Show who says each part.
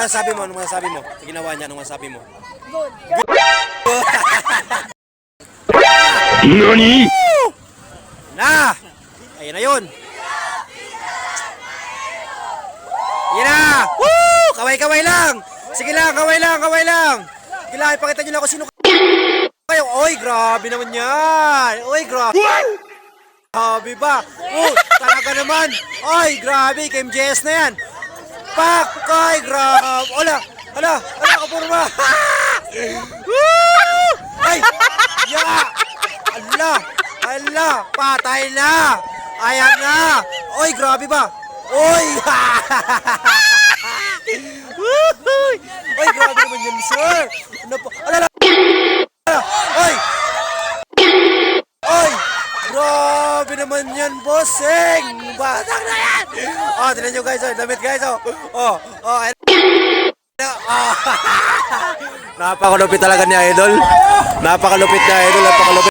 Speaker 1: masasabi mo? Anong masasabi mo? Sa ginawa niya, anong masasabi mo?
Speaker 2: Good.
Speaker 3: NANI?!
Speaker 1: Na! Ayun na yun! Yan na! Woo! Kaway-kaway lang! Sige lang, kaway lang, kaway lang! Sige lang, ipakita nyo lang kung sino kayo. Oy, grabe naman yan! Oy, grabe! Grabe ba? Oh, talaga naman! Oy, grabe! KMJS na yan! Pak! Oy, grabe! Ola! Ala! Ala, kapurma! Woo! Ay! Ya! Ala! Ala! Patay na! Ayan na! Oy, grabe ba? Oy! Oy, grabe naman yan, sir! Ano po? Alala! Oy! Oy! Grabe naman yan, bossing! Batang na yan! Oh, tignan nyo guys, oh, damit guys, oh! Oh, oh, and... Oh. Napakalupit talaga ni Idol. Napakalupit na Idol, napakalupit.